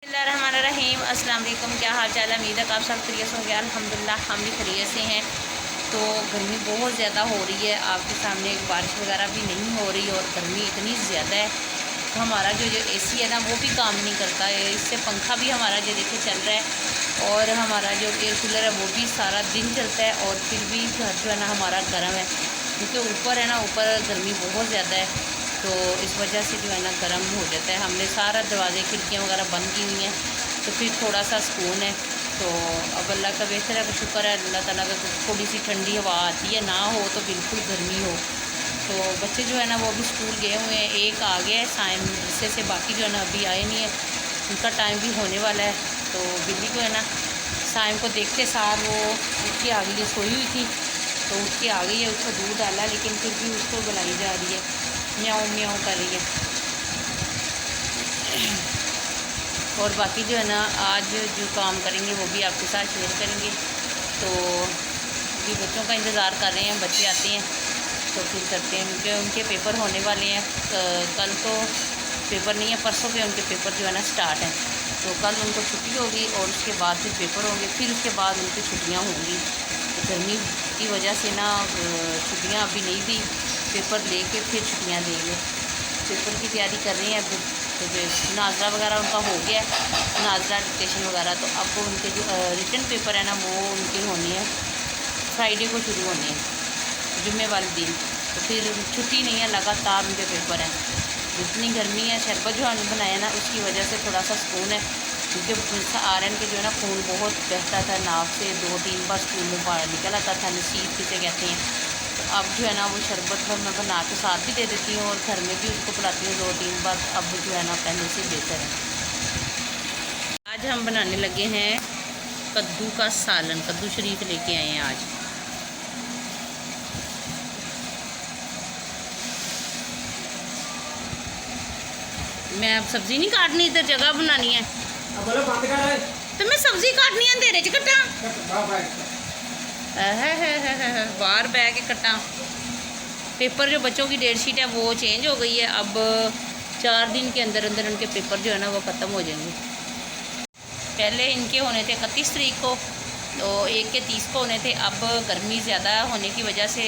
बिस्मिल्लाहिर्रहमानिर्रहीम। अस्सलाम वालेकुम। क्या हाल चाल है? उम्मीद है आप सब खैरियत होंगे। अल्हम्दुलिल्लाह हम भी खैरियत से हैं। तो गर्मी बहुत ज़्यादा हो रही है, आपके सामने बारिश वगैरह भी नहीं हो रही और गर्मी इतनी ज़्यादा है। तो हमारा जो एसी है ना वो भी काम नहीं करता है, इससे पंखा भी हमारा जो देखिए चल रहा है और हमारा जो एयर कूलर है वो भी सारा दिन चलता है और फिर भी घर जो है ना हमारा गर्म है, क्योंकि ऊपर है ना, ऊपर गर्मी बहुत ज़्यादा है। तो इस वजह से जो है ना गर्म हो जाता है। हमने सारा दरवाजे खिड़कियाँ वगैरह बंद की हुई हैं, तो फिर थोड़ा सा सुकून है। तो अब अल्लाह का बेहतर है का शुक्र है, अल्लाह ताला का थोड़ी सी ठंडी हवा आती है, ना हो तो बिल्कुल गर्मी हो। तो बच्चे जो है ना वो भी स्कूल गए हुए हैं, एक आ गया है साइम मदरसे से, बाकी जो है ना अभी आए नहीं है, उनका टाइम भी होने वाला है। तो बिल्ली को है ना साइम को देखते सार वो उठ के आ गई है, सोई हुई थी तो उठ के आ गई है, उसको दूध डाला लेकिन फिर भी उसको बुलाई जा रही है, म्याऊं म्याऊं कर रही है। और बाकी जो है ना आज जो काम करेंगे वो भी आपके साथ शेयर करेंगे। तो अभी बच्चों का इंतज़ार कर रहे हैं, बच्चे आते हैं तो फिर करते हैं, क्योंकि उनके पेपर होने वाले हैं। कल तो पेपर नहीं है, परसों के उनके पेपर जो है ना स्टार्ट हैं। तो कल उनको छुट्टी होगी और उसके बाद फिर पेपर होंगे, फिर उसके बाद उनकी छुट्टियाँ होंगी। तो गर्मी की वजह से ना छुट्टियाँ अभी नहीं दी, पेपर लेके फिर छुट्टियाँ देंगे। पेपर की तैयारी कर रहे हैं अभी। तो जो नाजरा वगैरह उनका हो गया है, नाजरा डिक्टेशन वगैरह, तो अब उनके जो रिटन पेपर है ना वो उनके होने हैं, फ्राइडे को शुरू होने हैं, जुम्मे वाले दिन। तो फिर छुट्टी नहीं है, लगातार उनके पेपर हैं। जितनी गर्मी है, शरबत जो हमने बनाया ना उसकी वजह से थोड़ा सा सुकून है, क्योंकि आयरन के जो है ना खून बहुत बहता था नाक से, 2-3 बार स्कूल में बाहर निकल आता था, नसीब किसे कहते हैं। तो अब जो है ना वो शरबत पर मैं बना के साथ भी दे देती हूँ और घर में भी उसको पिलाती हूँ 2-3 बार। अब जो है ना पहले से बेहतर है। आज हम बनाने लगे हैं कद्दू का सालन, कद्दू शरीफ लेके आए हैं आज। मैं अब सब्जी नहीं काटनी, इधर जगह बनानी है तो मैं सब्जी काटनी है, अंधेरे च कट्टा है बाहर बह के कट्टा। पेपर जो बच्चों की डेट शीट है वो चेंज हो गई है, अब 4 दिन के अंदर अंदर उनके पेपर जो है ना वो ख़त्म हो जाएंगे। पहले इनके होने थे 31 तारीख को, तो एक के 30 को होने थे। अब गर्मी ज़्यादा होने की वजह से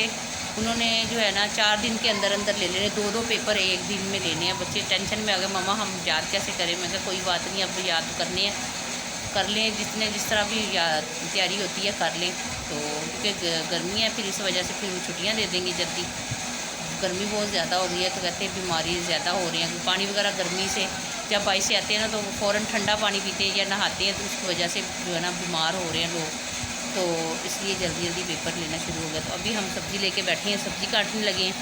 उन्होंने जो है ना 4 दिन के अंदर अंदर ले लेने, 2-2 पेपर एक दिन में लेने हैं। बच्चे टेंशन में आ गए, मम्मा हम याद कैसे करें? मैं कहा कोई बात नहीं, अब याद करने हैं, कर लें, जिस तरह भी तैयारी होती है कर लें। तो क्योंकि गर्मी है, फिर इस वजह से फिर छुट्टियाँ दे देंगे जल्दी। गर्मी बहुत ज़्यादा हो गई है, तो कहते हैं बीमारी ज़्यादा हो रही है। पानी वगैरह गर्मी से जब बाइश से आते हैं ना तो फ़ौरन ठंडा पानी पीते हैं या नहाते हैं, तो उसकी वजह से जो है ना बीमार हो रहे हैं लोग, तो इसलिए जल्दी जल्दी पेपर लेना शुरू हो गया। तो अभी हम सब्ज़ी लेके बैठे हैं, सब्ज़ी काटने लगे हैं,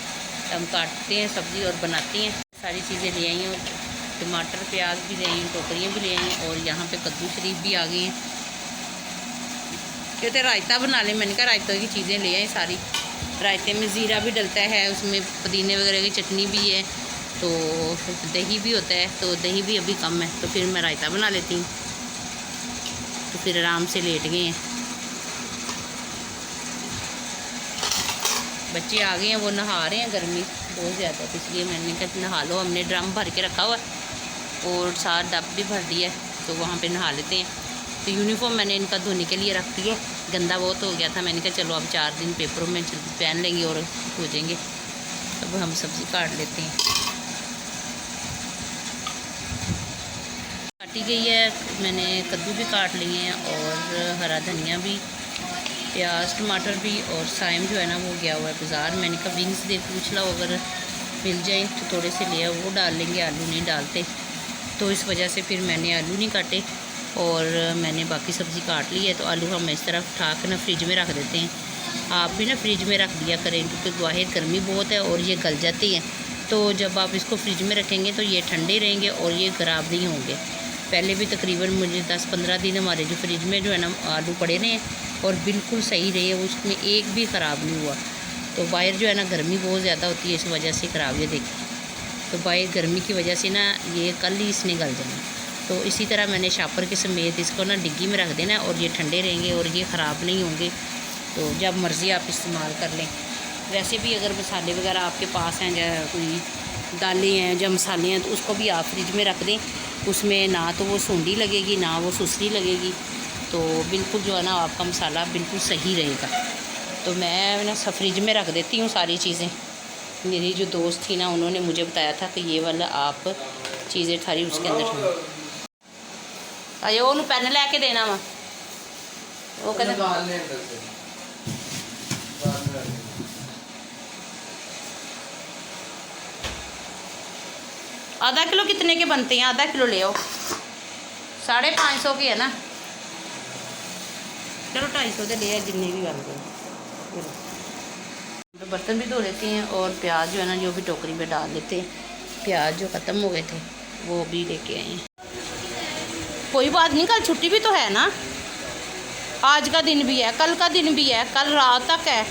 तो हम काटते हैं सब्ज़ी और बनाते हैं। सारी चीज़ें ले आई हैं, टमाटर प्याज भी ले आई हैं, टोकरियाँ भी ले आई हैं, और यहाँ पे कद्दू शरीफ भी आ गए हैं। कहते रायता बना लें, मैंने कहा रायते की चीज़ें ले आई सारी। रायते में ज़ीरा भी डलता है, उसमें पुदीने वगैरह की चटनी भी है, तो दही भी होता है, तो दही भी अभी कम है, तो फिर मैं रायता बना लेती हूँ। तो फिर आराम से लेट गए हैं, बच्चे आ गए हैं, वो नहा रहे हैं, गर्मी बहुत ज़्यादा, तो इसलिए मैंने कहा नहा लो। हमने ड्रम भर के रखा हुआ है और 7 डब भी भर दिया है, तो वहाँ पे नहा लेते हैं। तो यूनिफॉर्म मैंने इनका धोने के लिए रख दी है, गंदा बहुत हो गया था। मैंने कहा चलो अब 4 दिन पेपरों में पहन लेंगे और हो जाएंगे। अब हम सब्ज़ी काट लेते हैं। काटी गई है, मैंने कद्दू भी काट लिए हैं और हरा धनिया भी, प्याज टमाटर भी, और साइम जो है ना वो गया हुआ है बाज़ार। मैंने कहा विंग्स दे पूछ लो, अगर मिल जाए तो थोड़े से ले आओ, वो डाल लेंगे, आलू नहीं डालते, तो इस वजह से फिर मैंने आलू नहीं काटे और मैंने बाकी सब्ज़ी काट ली है। तो आलू हम इस तरह उठा के ना फ्रिज में रख देते हैं। आप भी ना फ्रिज में रख दिया करें, क्योंकि बाहर गर्मी बहुत है और ये गल जाती हैं, तो जब आप इसको फ्रिज में रखेंगे तो ये ठंडे रहेंगे और ये ख़राब नहीं होंगे। पहले भी तकरीबन मुझे 10-15 दिन हमारे जो फ्रिज में जो है ना आलू पड़े रहे और बिल्कुल सही रहे, उसमें एक भी ख़राब नहीं हुआ। तो बाहर जो है ना गर्मी बहुत ज़्यादा होती है, इस वजह से ख़राब, ये देखिए, तो बाहर गर्मी की वजह से ना ये कल ही इसने गल जाना। तो इसी तरह मैंने शापर के समेत इसको ना डिग्गी में रख देना और ये ठंडे रहेंगे और ये ख़राब नहीं होंगे। तो जब मर्ज़ी आप इस्तेमाल कर लें। वैसे भी अगर मसाले वगैरह आपके पास हैं, या कोई दालें हैं या मसाले हैं, तो उसको भी आप फ्रिज में रख दें उसमें ना तो वो सूंडी लगेगी ना वो सुसरी लगेगी, तो बिल्कुल जो है ना आपका मसाला बिल्कुल सही रहेगा। तो मैं ना फ्रिज में रख देती हूँ सारी चीज़ें। मेरी जो दोस्त थी ना उन्होंने मुझे बताया था कि ये वाला आप चीज़ें सारी उसके अंदर अरे वो पेन लैके देना वा वो कहते आधा किलो कितने के बनते हैं? आधा किलो ले आओ, 550 के है ना, चलो 250 ले आए जितने भी गल करो। तो बर्तन भी धो लेते हैं और प्याज जो है ना जो भी टोकरी में डाल लेते हैं। प्याज जो ख़त्म हो गए थे वो भी लेके आए हैं। कोई बात नहीं, कल छुट्टी भी तो है ना, आज का दिन भी है, कल का दिन भी है, कल रात तक है,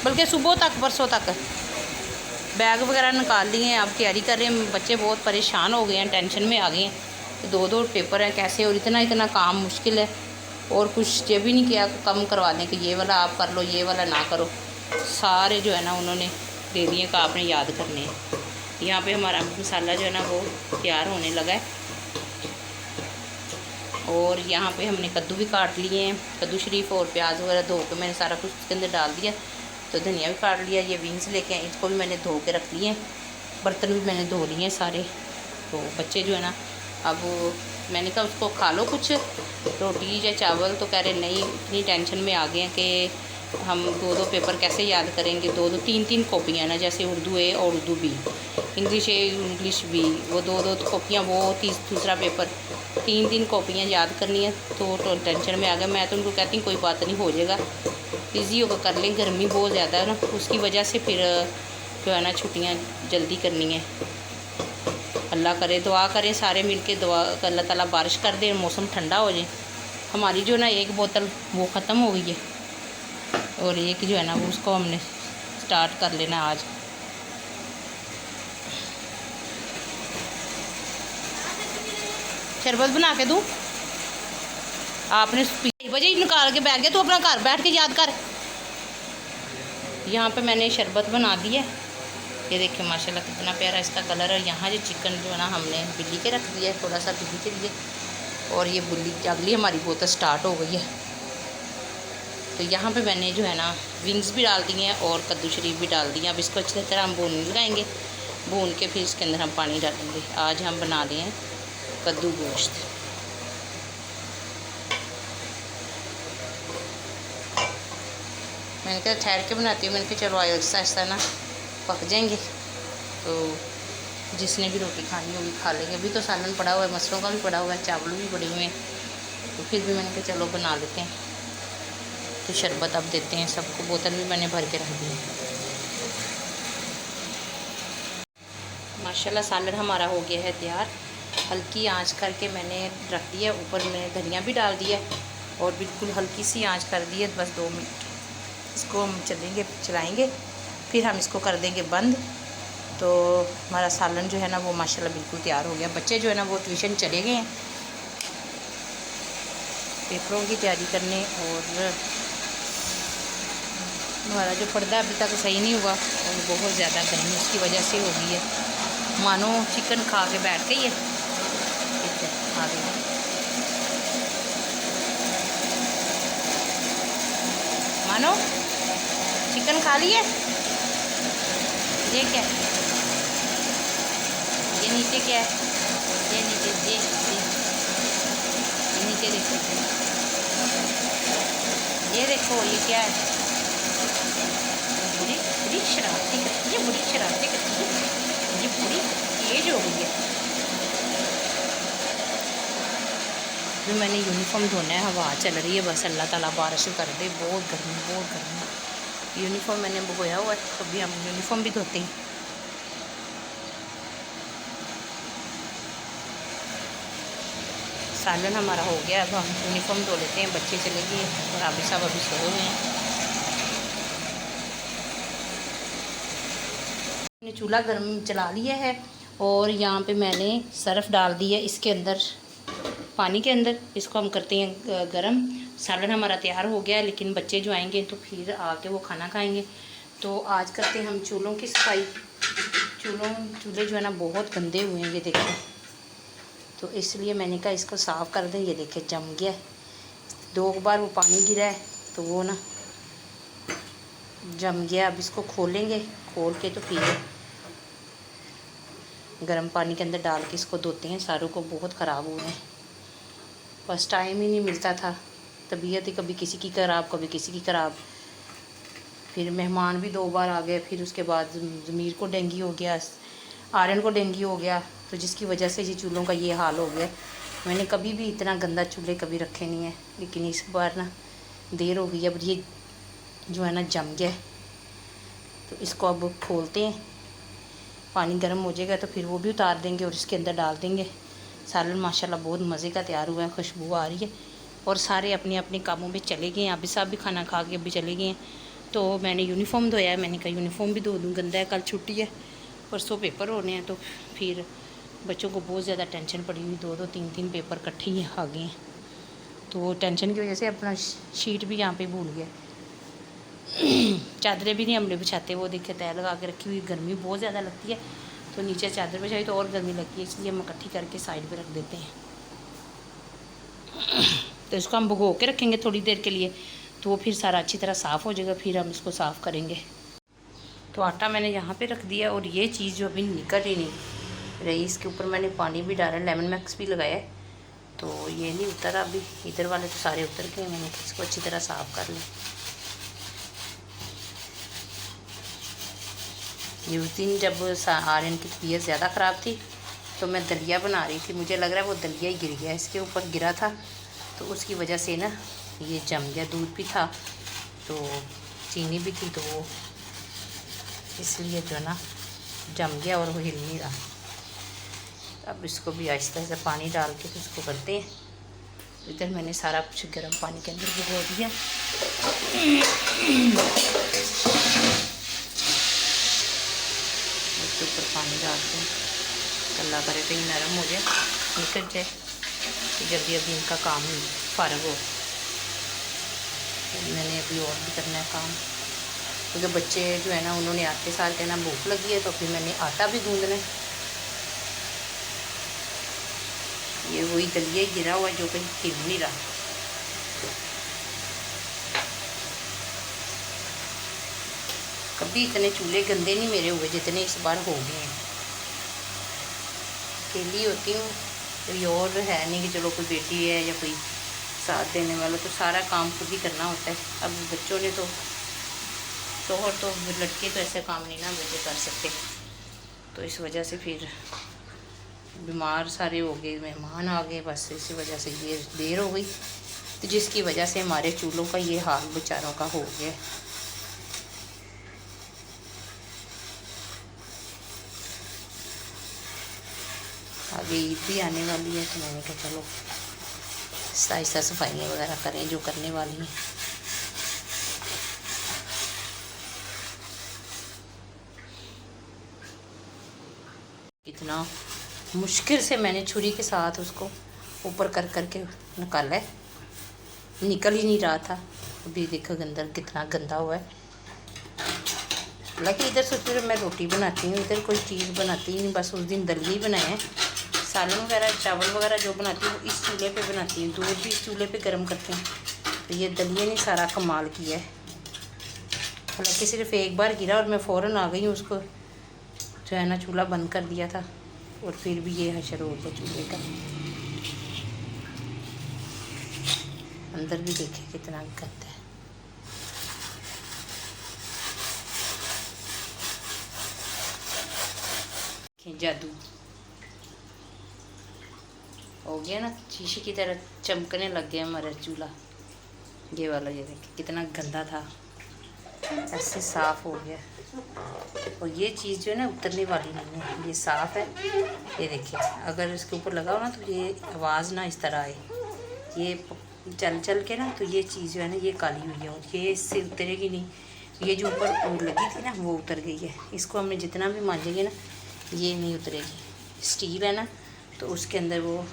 बल्कि सुबह तक, परसों तक। बैग वगैरह निकाल लिए हैं, अब तैयारी कर रहे हैं। बच्चे बहुत परेशान हो गए हैं, टेंशन में आ गए हैं। 2 पेपर हैं कैसे, और इतना काम मुश्किल है। और कुछ ये भी नहीं किया कम करवाने कि ये वाला आप कर लो, ये वाला ना करो। सारे जो है ना उन्होंने दे दिए कि आपने याद करने हैं। यहाँ पे हमारा मसाला जो है ना वो तैयार होने लगा है। और यहाँ पे हमने कद्दू भी काट लिए हैं, कद्दू शरीफ और प्याज वगैरह धो के मैंने सारा कुछ उसके अंदर डाल दिया। तो धनिया भी काट लिया। ये बीन्स लेके आए, इसको भी मैंने धो के रख लिए हैं। बर्तन भी मैंने धो लिए हैं सारे। तो बच्चे जो है ना, अब मैंने कहा उसको खा लो कुछ रोटी या चावल, तो कह रहे नहीं, इतनी टेंशन में आ गए हैं कि हम 2 पेपर कैसे याद करेंगे। 3 कॉपियाँ ना, जैसे उर्दू ए और उर्दू बी, इंग्लिश ए इंग्लिश बी, वो 2 कॉपियाँ, वो दूसरा पेपर, 3 कॉपियाँ याद करनी है। तो टेंशन में आ गया। मैं तो उनको कहती हूँ कोई बात नहीं, हो जाएगा, ईजी होकर कर लें। गर्मी बहुत ज़्यादा है ना, उसकी वजह से फिर जो है ना छुट्टियाँ जल्दी करनी है। अल्लाह करे, दुआ करें सारे मिल के, दुआ अल्लाह ताला बारिश कर दे, मौसम ठंडा हो जाए। हमारी जो ना 1 बोतल वो ख़त्म हो गई है, और एक जो है ना वो उसको हमने स्टार्ट कर लेना आज। शरबत बना के दूँ? आपने बजे ही निकाल के बैठ गया, तो अपना घर बैठ के याद कर। यहाँ पे मैंने शरबत बना दी है। ये देखिए माशाल्लाह कितना प्यारा इसका कलर है। यहाँ जो चिकन जो है ना हमने बिल्ली के रख दिया है, थोड़ा सा बिल्ली के लिए, और ये बिल्ली अगली हमारी बोतल स्टार्ट हो गई है। तो यहाँ पे मैंने जो है ना विंग्स भी डाल दी हैं और कद्दू शरीफ भी डाल दिए। अब इसको अच्छी तरह हम भून लगाएंगे, भून के फिर इसके अंदर हम पानी डालेंगे। आज हम बना रहे हैं कद्दू गोश्त। मैंने कहा ठहर के बनाती हूँ, मैंने कहा चलो आहिस्ता आहिस्ता ना पक जाएंगे, तो जिसने भी रोटी खानी होगी खा लेंगे। अभी तो सालन पड़ा हुआ है, मसलों का भी पड़ा हुआ है, चावल भी पड़े हुए हैं, तो फिर भी मैंने कहा चलो बना लेते हैं। तो शरबत अब देते हैं सबको, बोतल भी मैंने भर के रख दी है। माशाल्लाह सालन हमारा हो गया है तैयार। हल्की आंच करके मैंने रख दिया, ऊपर मैंने धनिया भी डाल दिया और बिल्कुल हल्की सी आंच कर दी है। बस 2 मिनट इसको हम चलाएंगे, फिर हम इसको कर देंगे बंद। तो हमारा सालन जो है ना वो माशाल्लाह बिल्कुल तैयार हो गया। बच्चे जो है ना वो ट्यूशन चले गए हैं पेपरों की तैयारी करने, और हमारा जो पर्दा अभी तक सही नहीं हुआ और बहुत ज़्यादा गर्मी उसकी वजह से हो गई है। मानो चिकन खा के बैठ गई है। आ गई मानो चिकन खा लिए। ये क्या, ये नीचे क्या है, ये नीचे, ये नीचे देखो, ये देखो ये क्या है। बुरी बुरी शरारती करती है, बुरी शरारती करती है, ये बुरी तेज हो गई है। फिर मैंने यूनिफॉर्म धोना है, हवा चल रही है, बस अल्लाह ताला बारिश कर दे। बहुत गर्मी, बहुत गर्मी। यूनिफॉर्म मैंने भगोया हुआ है, तो अभी हम यूनिफॉर्म भी धोते हैं। सालन हमारा हो गया, अब हम यूनिफॉर्म धो लेते हैं। बच्चे चले गए और आबिद साहब अभी सोए हुए हैं। मैंने चूल्हा गर्म चला लिया है और यहाँ पे मैंने सरफ़ डाल दी है इसके अंदर, पानी के अंदर। इसको हम करते हैं गरम। सालन हमारा तैयार हो गया है, लेकिन बच्चे जो आएंगे तो फिर आके वो खाना खाएंगे। तो आज करते हैं हम चूल्हों की सफाई। चूल्हे जो है ना बहुत गंदे हुए हैं, ये देखो। तो इसलिए मैंने कहा इसको साफ़ कर दें। ये देखिए जम गया है, 2 बार वो पानी गिरा है तो वो ना जम गया। अब इसको खोलेंगे, खोल के तो फिर गर्म पानी के अंदर डाल के इसको धोते हैं। सारों को बहुत ख़राब हुए हैं, बस टाइम ही नहीं मिलता था। तबीयत ही कभी किसी की ख़राब कभी किसी की ख़राब। फिर मेहमान भी 2 बार आ गए, फिर उसके बाद ज़मीर को डेंगू हो गया, आर्यन को डेंगू हो गया, तो जिसकी वजह से ये चूल्हों का ये हाल हो गया। मैंने कभी भी इतना गंदा चूल्हे कभी रखे नहीं है, लेकिन इस बार ना देर हो गई। अब ये जो है ना जम गया, तो इसको अब खोलते हैं। पानी गर्म हो जाएगा तो फिर वो भी उतार देंगे और इसके अंदर डाल देंगे। सालन माशाल्लाह बहुत मज़े का तैयार हुआ है, खुशबू आ रही है। और सारे अपने अपने कामों में चले गए हैं। अभी साहब भी खाना खा के अभी चले गए हैं। तो मैंने यूनिफॉर्म धोया है, मैंने कहा यूनिफॉर्म भी धो दूँ, गंदा है, कल छुट्टी है, परसों पेपर होने हैं। तो फिर बच्चों को बहुत ज़्यादा टेंशन पड़ी हुई, 2-2 3-3 पेपर इकट्ठे ही आ गए हैं। तो टेंशन की वजह से अपना शीट भी यहाँ पे भूल गया। चादरें भी नहीं हमने बिछाते, वो देखे तय लगा के रखी हुई। गर्मी बहुत ज़्यादा लगती है तो नीचे चादर बिछाई तो और गर्मी लगती है, इसलिए हम इकट्ठी करके साइड पे रख देते हैं। तो इसको हम भिगो के रखेंगे थोड़ी देर के लिए, तो वो फिर सारा अच्छी तरह साफ़ हो जाएगा। फिर हम इसको साफ़ करेंगे। तो आटा मैंने यहाँ पे रख दिया और ये चीज़ जो अभी निकल ही नहीं रही, इसके ऊपर मैंने पानी भी डाला, लेमन मैक्स भी लगाया है, तो ये नहीं उतरा अभी। इधर वाले तो सारे उतर गए। मैंने इसको अच्छी तरह साफ़ कर लिया। ये उस दिन जब आर्यन की तबीयत ज़्यादा ख़राब थी तो मैं दलिया बना रही थी, मुझे लग रहा है वो दलिया ही गिर गया, इसके ऊपर गिरा था, तो उसकी वजह से ना ये जम गया। दूध भी था तो चीनी भी थी, तो वो इसलिए जो है ना जम गया और वो हिल नहीं रहा। अब इसको भी आहिस्ता आहिस्ता पानी डाल के तो इसको करते हैं। इधर मैंने सारा कुछ गर्म पानी के अंदर भिगो दिया। इसके ऊपर पानी डालते हैं, अल्लाह करे तो ये नरम हो जाए, निकल जाए, तो जल्दी अभी इनका काम ही फ़ारग हो। मैंने अभी और भी करना है काम, क्योंकि बच्चे जो है ना उन्होंने आते साल कहना भूख लगी है, तो फिर मैंने आटा भी गूंदना है। ये वही दलिया गिरा हुआ है जो कहीं हिल नहीं रहा। कभी इतने चूल्हे गंदे नहीं मेरे हुए जितने इस बार हो गए हैं। अकेली होती हूँ, कोई और है नहीं कि चलो कोई बेटी है या कोई साथ देने वाला, तो सारा काम खुद ही करना होता है। अब बच्चों ने तो शोहर तो लड़के तो ऐसे काम नहीं ना बेटे कर सकते, तो इस वजह से फिर बीमार सारे हो गए, मेहमान आ गए, बस इसी वजह से ये देर हो गई, तो जिसकी वजह से हमारे चूल्हों का ये हाल बेचारों का हो गया। आगे ईद भी आने वाली है, तो मैंने कहा चलो आहिस्ता आहिस्ता सफाइयाँ वगैरह करें जो करने वाली हैं। कितना मुश्किल से मैंने छुरी के साथ उसको ऊपर कर करके निकाला है, निकल ही नहीं रहा था। अभी देखो अंदर कितना गंदा हुआ है। हालांकि इधर सोच रहे मैं रोटी बनाती हूँ, इधर कोई चीज़ बनाती ही नहीं, बस उस दिन दलिया ही बनाए हैं। सालन वगैरह चावल वगैरह जो बनाती हूँ इस चूल्हे पे बनाती हूँ, दूध भी इस चूल्हे पे गर्म करते हैं। तो ये दलिया ने सारा कमाल किया है। हालांकि सिर्फ एक बार गिरा और मैं फ़ौरन आ गई हूँ, उसको जो है ना चूल्हा बंद कर दिया था, और फिर भी ये हशर हो गया चूल्हे का। अंदर भी देखिए कितना गंदा है। जादू हो गया ना, शीशे की तरह चमकने लग गया हमारा चूल्हा। ये वाला ये देखिए कितना गंदा था, ऐसे साफ़ हो गया। और ये चीज़ जो है ना उतरने वाली नहीं है, ये साफ़ है। ये देखिए अगर इसके ऊपर लगाओ ना तो ये आवाज़ ना इस तरह आए, ये चल चल के ना, तो ये चीज़ जो है ना ये काली हुई है और ये इससे उतरेगी नहीं। ये जो ऊपर लगी थी ना वो उतर गई है। इसको हमने जितना भी मांजेंगे ना ये नहीं उतरेगी। स्टील है ना, तो उसके अंदर वो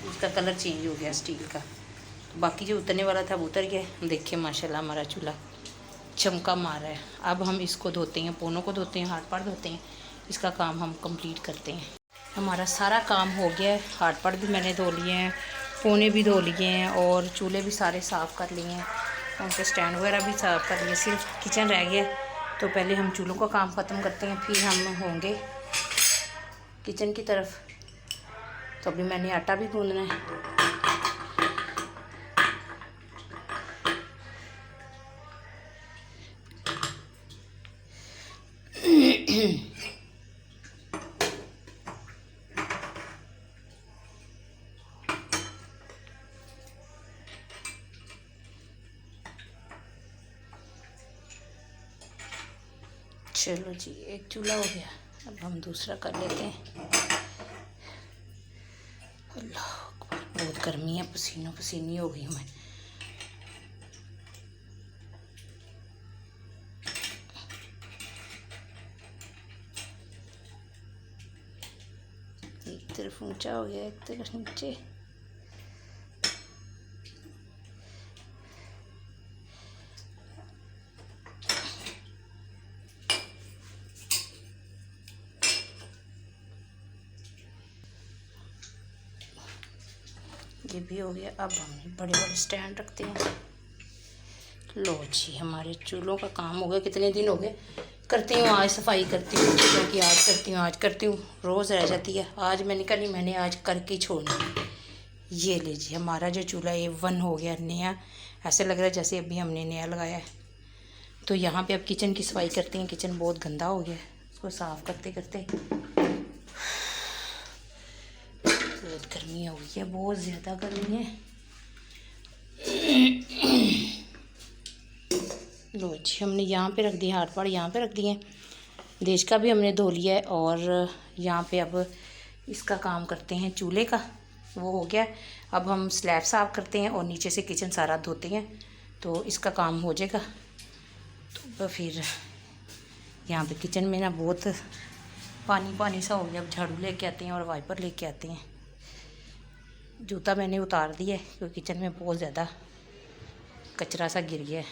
उसका कलर चेंज हो गया स्टील का। तो बाकी जो उतरने वाला था वो उतर गया। देखिए माशाल्लाह हमारा चूल्हा चमका मार रहा है। अब हम इसको धोते हैं, पोनों को धोते हैं, हाथ पार धोते हैं, इसका काम हम कंप्लीट करते हैं। हमारा सारा काम हो गया है। हाथ पाट भी मैंने धो लिए हैं, पोने भी धो लिए हैं और चूल्हे भी सारे साफ़ कर लिए हैं, उनके स्टैंड वगैरह भी साफ़ कर लिए, सिर्फ किचन रह गया। तो पहले हम चूल्हों का काम ख़त्म करते हैं, फिर हम होंगे किचन की तरफ। तो अभी मैंने आटा भी गूंदना है। चलो जी, एक चूल्हा हो गया, अब हम दूसरा कर लेते हैं। अल्लाह अकबर, बहुत गर्मी है, पसीनों पसीनी हो गई मैं। एक तरफ ऊंचा हो गया, एक तरफ नीचे। ये भी हो गया। अब हम बड़े बड़े स्टैंड रखते हैं। लो जी, हमारे चूल्हों का काम हो गया। कितने दिन हो गए करती हूँ, आज सफाई करती हूँ, क्योंकि आज करती हूँ, रोज़ रह जाती है। आज मैंने कहा नहीं, मैंने आज करके ही छोड़ना। ये लीजिए, हमारा जो चूल्हा ये 1 हो गया नया, ऐसे लग रहा है जैसे अभी हमने नया लगाया है। तो यहाँ पे अब किचन की सफाई करते हैं। किचन बहुत गंदा हो गया है, उसको साफ़ करते करते बहुत गर्मी हो गई है, बहुत ज़्यादा गर्मी है। लो जी, हमने यहाँ पे रख दिए, हाथ पाड़ यहाँ पे रख दिए। देश का भी हमने धो लिया है और यहाँ पे अब इसका काम करते हैं, चूल्हे का वो हो गया। अब हम स्लैब साफ़ करते हैं और नीचे से किचन सारा धोते हैं, तो इसका काम हो जाएगा। तो फिर यहाँ पे किचन में ना बहुत पानी पानी सा हो गया। अब झाड़ू लेके आते हैं और वाइपर लेके आते हैं। जूता मैंने उतार दिया है क्योंकि किचन में बहुत ज़्यादा कचरा सा गिर गया है।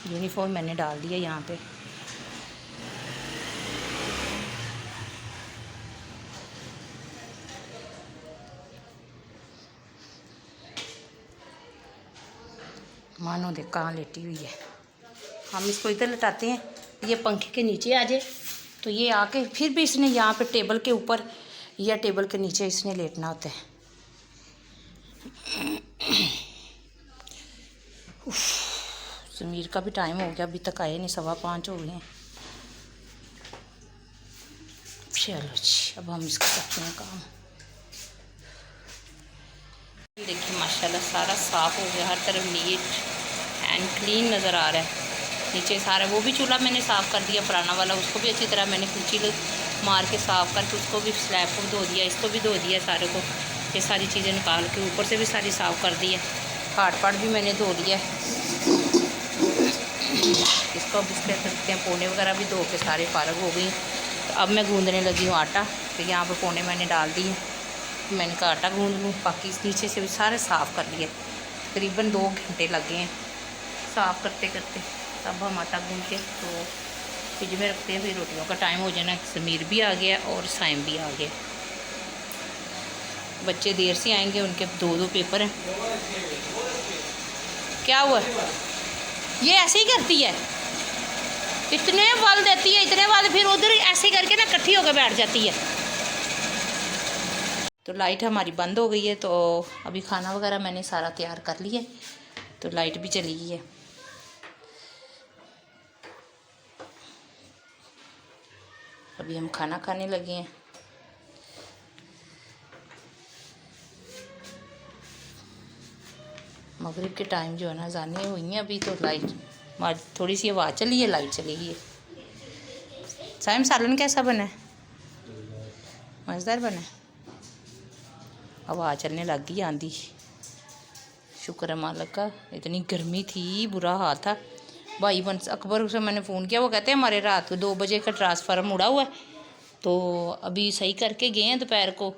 यूनिफॉर्म मैंने डाल दिया यहाँ पे। मानो देख कहाँ लेटी हुई है। हम इसको इधर लटाते हैं, ये पंखे के नीचे आ जाए, तो ये आके फिर भी इसने यहाँ पे टेबल के ऊपर या टेबल के नीचे इसने लेटना होता है। समीर का भी टाइम हो गया, अभी तक आए नहीं, 5:15 हो गए हैं। चलो जी, अब हम इसका करते हैं काम। देखिए माशाल्लाह सारा साफ़ हो गया, हर तरफ नीट एंड क्लीन नज़र आ रहा है। नीचे सारा वो भी चूल्हा मैंने साफ़ कर दिया पुराना वाला, उसको भी अच्छी तरह मैंने कुची मार के साफ़ करके उसको भी स्लैब को धो दिया, इसको भी धो दिया सारे को। ये सारी चीज़ें निकाल के ऊपर से भी सारी साफ़ कर दी है। हाथ पाट भी मैंने धो लिया है। इसको अब इसके सकते हैं, पोने वगैरह भी धो के सारे फारग हो गई। तो अब मैं गूँदने लगी हूँ आटा। तो यहाँ पर पोने मैंने डाल दिए, मैंने कहा आटा गूँद लूँ। बाकी इस नीचे से भी सारे साफ़ कर लिए, तकरीबन 2 घंटे लग गए हैं साफ़ करते करते। तब हम आटा गूँद के तो फ्रिज में रखते हैं, फिर रोटियों का टाइम हो जाना। समीर भी आ गया और साइम भी आ गया। बच्चे देर से आएंगे, उनके 2 पेपर हैं। क्या हुआ? ये ऐसे ही करती है, इतने बल देती है, इतने बल, फिर उधर ऐसे करके ना इकट्ठी होकर बैठ जाती है। तो लाइट हमारी बंद हो गई है, तो अभी खाना वगैरह मैंने सारा तैयार कर लिया है, तो लाइट भी चली गई है। अभी हम खाना खाने लगे हैं। मगरिब के टाइम जो है ना जाने हुई हैं अभी, तो लाइट थोड़ी सी आवाज़ चली है, लाइट चली गई है। साइम सालन कैसा बना है? मज़ेदार बना है। आवाज़ चलने लग गई आंधी। शुक्र है मालिक का, इतनी गर्मी थी, बुरा हाल था। भाई बंस अकबर से मैंने फ़ोन किया, वो कहते हैं हमारे रात को 2 बजे का ट्रांसफार्मर उड़ा हुआ है, तो अभी सही करके गए हैं दोपहर को।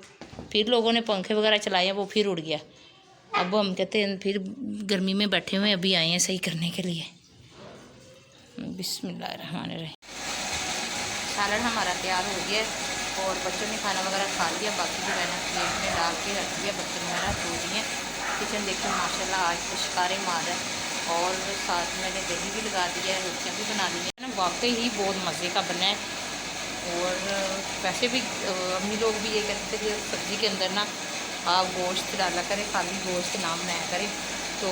फिर लोगों ने पंखे वगैरह चलाए, वो फिर उड़ गया। अब हम कहते हैं फिर गर्मी में बैठे हुए अभी आए हैं सही करने के लिए। बिस्मिल्लाहिर्रहमानिर्रहीम। सालन हमारा तैयार हो गया है, और बच्चों ने खाना वगैरह खा लिया, बाकी जो है ना प्लेट में डाल के रख दिया, बर्तन वगैरह धो दिए। किचन देखिए माशाल्लाह आज पुष्कारे मार है, और साथ मैंने दही भी लगा दिया है, रोटियाँ भी बना दी है ना। वाकई ही बहुत मज़े का बना है। और वैसे भी अम्मी लोग भी ये कहते थे कि सब्ज़ी के अंदर ना आप गोश्त डाला करें, खाली गोश्त ना बनाया करें। तो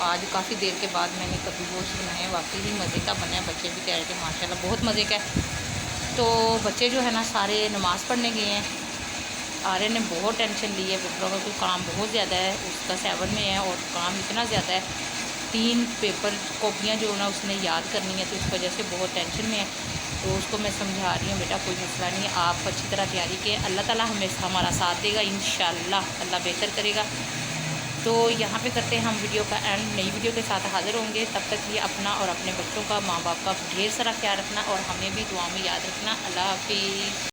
आज काफ़ी देर के बाद मैंने कभी गोश्त बनाया, वाकई ही मज़े का बना है। बच्चे भी कह रहे थे माशाल्लाह बहुत मज़े का है। तो बच्चे जो है ना सारे नमाज़ पढ़ने गए हैं। आर्य ने बहुत टेंशन ली है, पेपरों का कोई काम बहुत ज़्यादा है, उसका 7 में है और काम इतना ज़्यादा है, 3 पेपर कॉपियाँ जो ना उसने याद करनी है, तो इस वजह से बहुत टेंशन में है। तो उसको मैं समझा रही हूँ बेटा कोई मसला नहीं है, आप अच्छी तरह तैयारी के, अल्लाह ताला हमेशा हमारा साथ देगा, इंशाल्लाह अल्लाह बेहतर करेगा। तो यहाँ पे करते हैं हम वीडियो का एंड, नई वीडियो के साथ हाज़िर होंगे। तब तक ये अपना और अपने बच्चों का, माँ बाप का ढेर सारा ख्याल रखना और हमें भी दुआ में याद रखना। अल्लाह हाफिज़।